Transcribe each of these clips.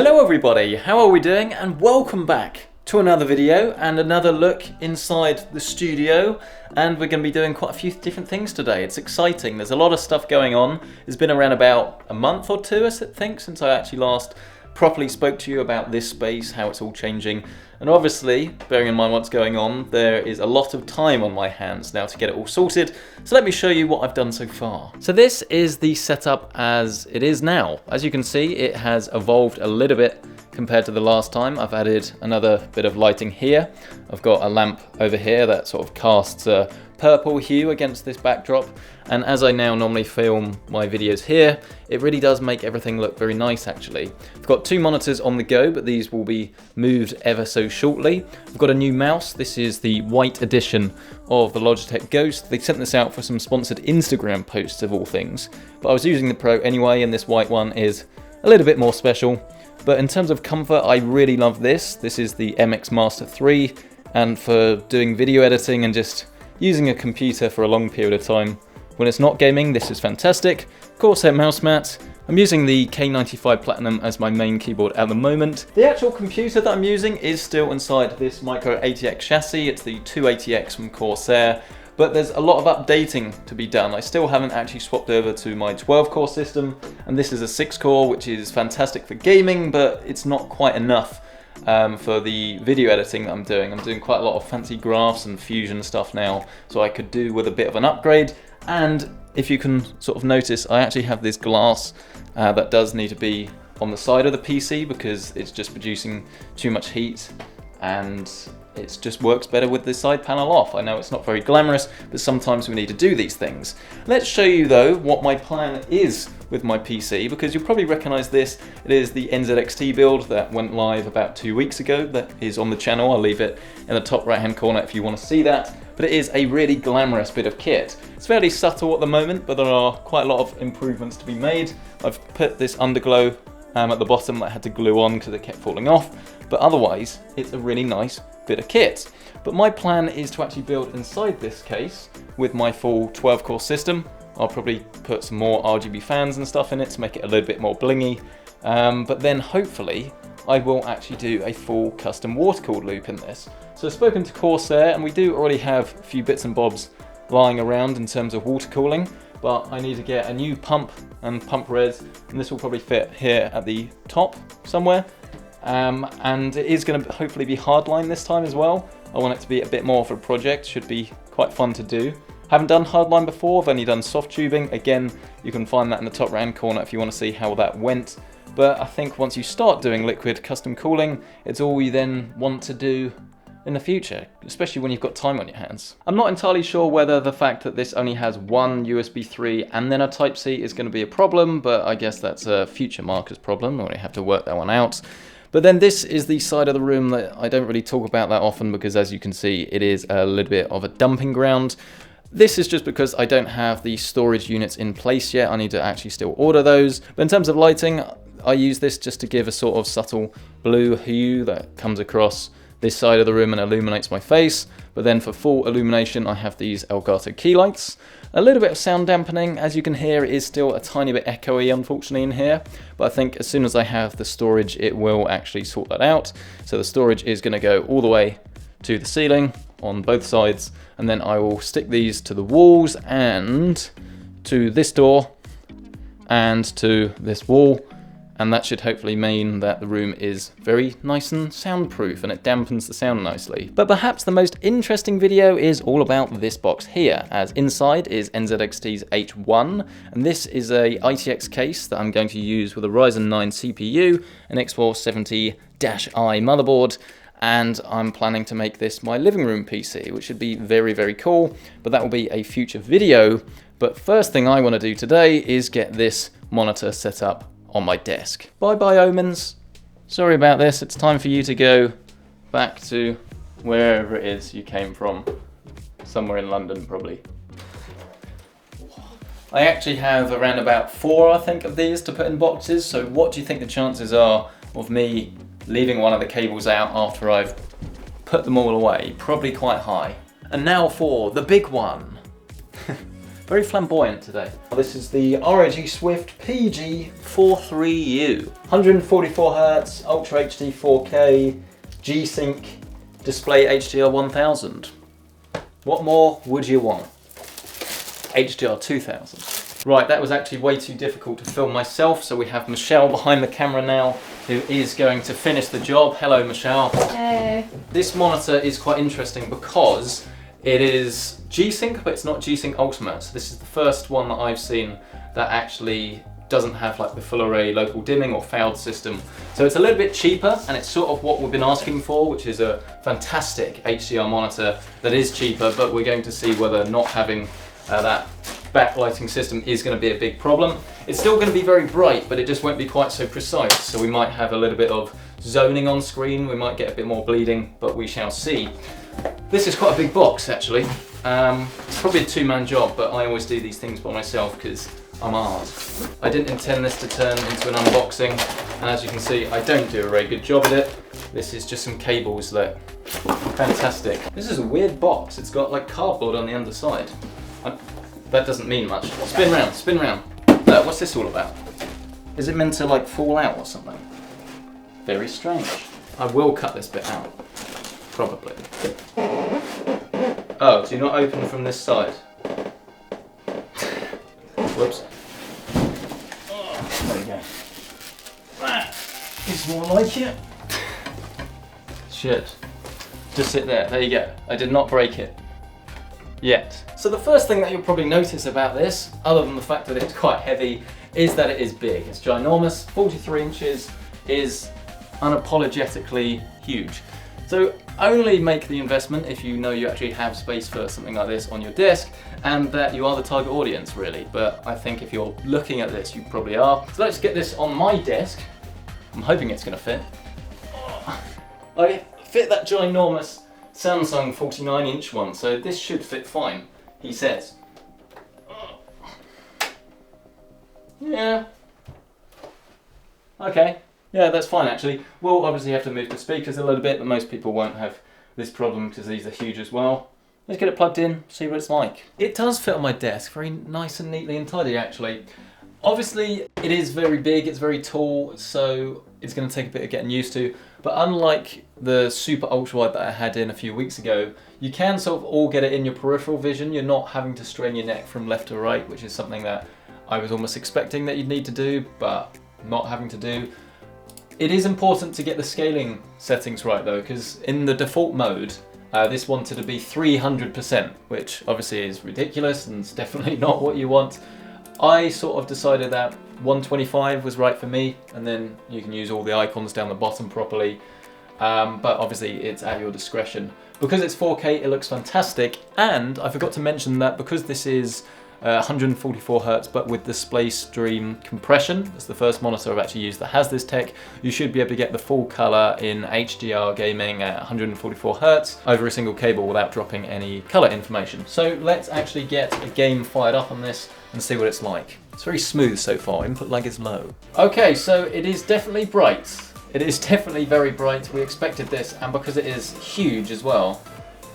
Hello everybody, how are we doing? And welcome back to another video and another look inside the studio. And we're going to be doing quite a few different things today. It's exciting, there's a lot of stuff going on. It's been around about a month or two, I think, since I actually last properly spoke to you about this space, how it's all changing. And obviously, bearing in mind what's going on, there is a lot of time on my hands now to get it all sorted. So let me show you what I've done so far. So this is the setup as it is now. As you can see, it has evolved a little bit compared to the last time. I've added another bit of lighting here. I've got a lamp over here that sort of casts a purple hue against this backdrop. And as I now normally film my videos here, it really does make everything look very nice actually. I've got two monitors on the go, but these will be moved ever so shortly. I've got a new mouse. This is the white edition of the Logitech Ghost. They sent this out for some sponsored Instagram posts of all things. But I was using the Pro anyway, and this white one is a little bit more special. But in terms of comfort, I really love this. This is the MX Master 3, and for doing video editing and just using a computer for a long period of time when it's not gaming, this is fantastic. Corsair mouse mat. I'm using the K95 Platinum as my main keyboard at the moment. The actual computer that I'm using is still inside this Micro ATX chassis. It's the 280X from Corsair, but there's a lot of updating to be done. I still haven't actually swapped over to my 12-core system, and this is a 6-core, which is fantastic for gaming, but it's not quite enough for the video editing that I'm doing. I'm doing quite a lot of fancy graphs and fusion stuff now, so I could do with a bit of an upgrade. And if you can sort of notice, I actually have this glass that does need to be on the side of the PC because it's just producing too much heat, and it just works better with the side panel off. I know it's not very glamorous, but sometimes we need to do these things. Let's show you though what my plan is with my PC, because you'll probably recognize this. It is the NZXT build that went live about 2 weeks ago. That is on the channel. I'll leave it in the top right hand corner if you want to see that. But it is a really glamorous bit of kit. It's fairly subtle at the moment, but there are quite a lot of improvements to be made. I've put this underglow at the bottom that I had to glue on because it kept falling off, but otherwise it's a really nice bit of kit. But my plan is to actually build inside this case with my full 12-core system. I'll probably put some more RGB fans and stuff in it to make it a little bit more blingy, but then hopefully I will actually do a full custom water-cooled loop in this. So I've spoken to Corsair, and we do already have a few bits and bobs lying around in terms of water cooling, but I need to get a new pump and pump res, and this will probably fit here at the top somewhere. And it is going to hopefully be hardline this time as well. I want it to be a bit more of a project, should be quite fun to do. Haven't done hardline before, I've only done soft tubing. Again, you can find that in the top right hand corner if you want to see how that went. But I think once you start doing liquid custom cooling, it's all you then want to do in the future, especially when you've got time on your hands. I'm not entirely sure whether the fact that this only has one USB 3 and then a Type-C is going to be a problem, but I guess that's a future marker's problem. I have to work that one out. But then this is the side of the room that I don't really talk about that often because, as you can see, it is a little bit of a dumping ground. This is just because I don't have the storage units in place yet. I need to actually still order those. But in terms of lighting, I use this just to give a sort of subtle blue hue that comes across this side of the room and illuminates my face. But then for full illumination, I have these Elgato key lights. A little bit of sound dampening. As you can hear, it is still a tiny bit echoey, unfortunately, in here. But I think as soon as I have the storage, it will actually sort that out. So the storage is going to go all the way to the ceiling on both sides, and then I will stick these to the walls and to this door and to this wall, and that should hopefully mean that the room is very nice and soundproof and it dampens the sound nicely. But perhaps the most interesting video is all about this box here, as inside is NZXT's H1, and this is a ITX case that I'm going to use with a Ryzen 9 CPU, an X470-i motherboard, and I'm planning to make this my living room PC, which should be very, very cool, but that will be a future video. But first thing I want to do today is get this monitor set up on my desk. Bye bye omens. Sorry about this, it's time for you to go back to wherever it is you came from. Somewhere in London, probably. I actually have around about 4, I think, of these to put in boxes, so what do you think the chances are of me leaving one of the cables out after I've put them all away? Probably quite high. And now for the big one. Very flamboyant today. This is the ROG Swift PG43U. 144Hz, Ultra HD 4K, G Sync, display HDR 1000. What more would you want? HDR 2000. Right, that was actually way too difficult to film myself, so we have Michelle behind the camera now, who is going to finish the job. Hello, Michelle. Hey. This monitor is quite interesting because it is G Sync, but it's not G Sync Ultimate. So this is the first one that I've seen that actually doesn't have like the full array local dimming or failed system. So it's a little bit cheaper, and it's sort of what we've been asking for, which is a fantastic HDR monitor that is cheaper, but we're going to see whether not having that backlighting system is going to be a big problem. It's still going to be very bright, but it just won't be quite so precise. So we might have a little bit of zoning on screen, we might get a bit more bleeding, but we shall see. This is quite a big box actually. It's probably a two-man job, but I always do these things by myself because I'm hard. I didn't intend this to turn into an unboxing, and as you can see, I don't do a very good job at it. This is just some cables that, fantastic. This is a weird box. It's got like cardboard on the underside. That doesn't mean much. Spin round, spin round. What's this all about? Is it meant to like fall out or something? Very strange. I will cut this bit out, probably. Oh, do you not open from this side? Whoops. There we go. That is more like it. Shit. Just sit there. There you go. I did not break it. Yet. So the first thing that you'll probably notice about this, other than the fact that it's quite heavy, is that it is big. It's ginormous. 43 inches is unapologetically huge. So only make the investment if you know you actually have space for something like this on your desk and that you are the target audience really. But I think if you're looking at this, you probably are. So let's get this on my desk. I'm hoping it's going to fit. I fit that ginormous Samsung 49-inch one, so this should fit fine, he says. Yeah. Okay. Yeah, that's fine actually. We'll obviously have to move the speakers a little bit, but most people won't have this problem because these are huge as well. Let's get it plugged in, see what it's like. It does fit on my desk, very nice and neatly and tidy actually. Obviously, it is very big, it's very tall, so it's going to take a bit of getting used to. But unlike the super ultra wide that I had in a few weeks ago, you can sort of all get it in your peripheral vision. You're not having to strain your neck from left to right, which is something that I was almost expecting that you'd need to do, but not having to do. It is important to get the scaling settings right though, because in the default mode, this wanted to be 300%, which obviously is ridiculous and it's definitely not what you want. I sort of decided that 125 was right for me, and then you can use all the icons down the bottom properly, but obviously it's at your discretion. Because it's 4K, it looks fantastic, and I forgot to mention that because this is 144Hz but with display stream compression, it's the first monitor I've actually used that has this tech, you should be able to get the full colour in HDR gaming at 144Hz over a single cable without dropping any colour information. So let's actually get a game fired up on this and see what it's like. It's very smooth so far, input lag is low. Okay, so it is definitely bright. It is definitely very bright. We expected this, and because it is huge as well,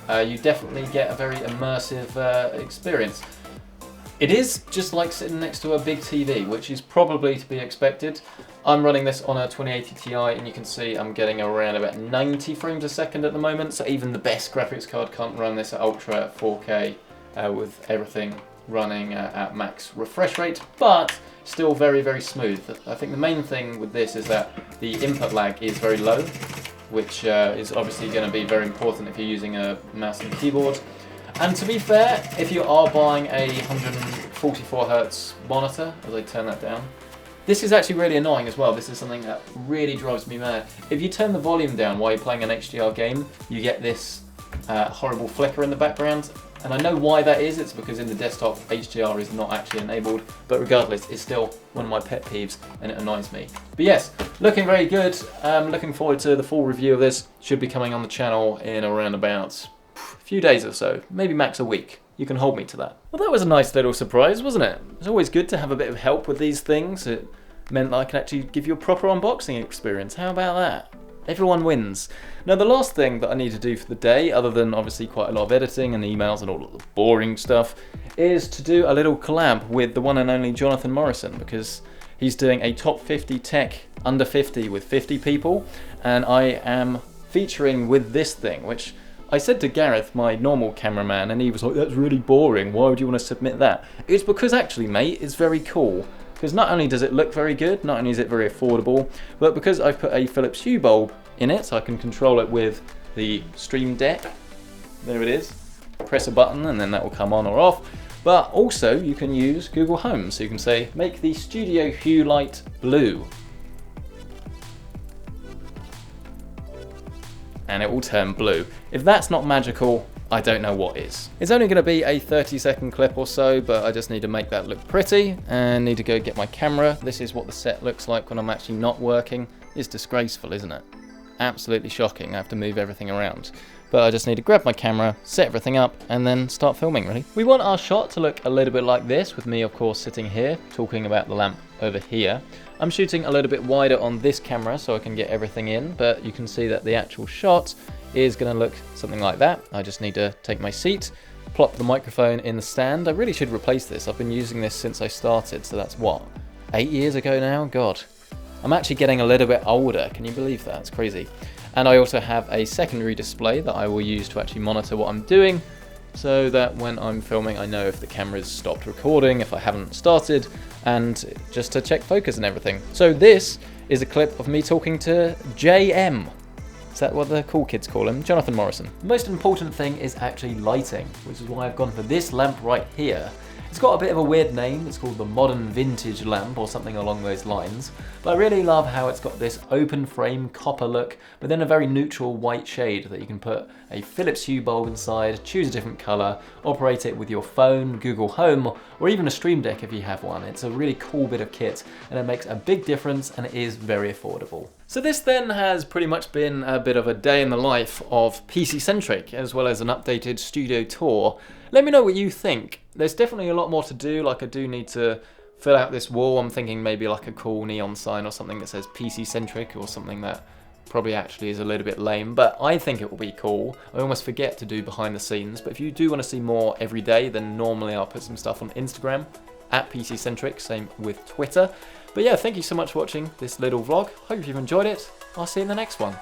you definitely get a very immersive experience. It is just like sitting next to a big TV, which is probably to be expected. I'm running this on a 2080 Ti, and you can see I'm getting around about 90 frames a second at the moment, so even the best graphics card can't run this at ultra 4K with everything running at max refresh rate, but still very, very smooth. I think the main thing with this is that the input lag is very low, which is obviously going to be very important if you're using a mouse and keyboard. And to be fair, if you are buying a 144Hz monitor, as I turn that down, this is actually really annoying as well. This is something that really drives me mad. If you turn the volume down while you're playing an HDR game, you get this horrible flicker in the background. And I know why that is. It's because in the desktop, HDR is not actually enabled. But regardless, it's still one of my pet peeves and it annoys me. But yes, looking very good. Looking forward to the full review of this. Should be coming on the channel in around about a few days or so, maybe max a week. You can hold me to that. Well, that was a nice little surprise, wasn't it? It's always good to have a bit of help with these things. It meant that I could actually give you a proper unboxing experience. How about that? Everyone wins. Now, the last thing that I need to do for the day, other than obviously quite a lot of editing and emails and all of the boring stuff, is to do a little collab with the one and only Jonathan Morrison, because he's doing a top 50 tech under 50 with 50 people, and I am featuring with this thing, which I said to Gareth, my normal cameraman, and he was like, that's really boring, why would you want to submit that? It's because actually, mate, it's very cool. Because not only does it look very good, not only is it very affordable, but because I've put a Philips Hue bulb in it, so I can control it with the Stream Deck. There it is. Press a button and then that will come on or off. But also you can use Google Home, so you can say, make the studio hue light blue. And it will turn blue. If that's not magical, I don't know what is. It's only going to be a 30-second clip or so, but I just need to make that look pretty and need to go get my camera. This is what the set looks like when I'm actually not working. It's disgraceful, isn't it? Absolutely shocking. I have to move everything around. But I just need to grab my camera, set everything up, and then start filming, really. We want our shot to look a little bit like this, with me, of course, sitting here, talking about the lamp over here. I'm shooting a little bit wider on this camera so I can get everything in, but you can see that the actual shot is going to look something like that. I just need to take my seat, plop the microphone in the stand. I really should replace this. I've been using this since I started, so that's what, 8 years ago now? God. I'm actually getting a little bit older. Can you believe that? It's crazy. And I also have a secondary display that I will use to actually monitor what I'm doing, so that when I'm filming I know if the camera's stopped recording, if I haven't started, and just to check focus and everything. So this is a clip of me talking to JM. Is that what the cool kids call him? Jonathan Morrison. The most important thing is actually lighting, which is why I've gone for this lamp right here. It's got a bit of a weird name. It's called the Modern Vintage Lamp or something along those lines. But I really love how it's got this open frame copper look, but then a very neutral white shade that you can put a Philips Hue bulb inside, choose a different color, operate it with your phone, Google Home, or even a Stream Deck if you have one. It's a really cool bit of kit and it makes a big difference and it is very affordable. So this then has pretty much been a bit of a day in the life of PC Centric, as well as an updated studio tour. Let me know what you think. There's definitely a lot more to do, like I do need to fill out this wall. I'm thinking maybe like a cool neon sign or something that says PC Centric, or something that probably actually is a little bit lame, but I think it will be cool. I almost forget to do behind the scenes, but if you do want to see more every day, then normally I'll put some stuff on Instagram, at PC Centric, same with Twitter. But yeah, thank you so much for watching this little vlog. Hope you've enjoyed it. I'll see you in the next one.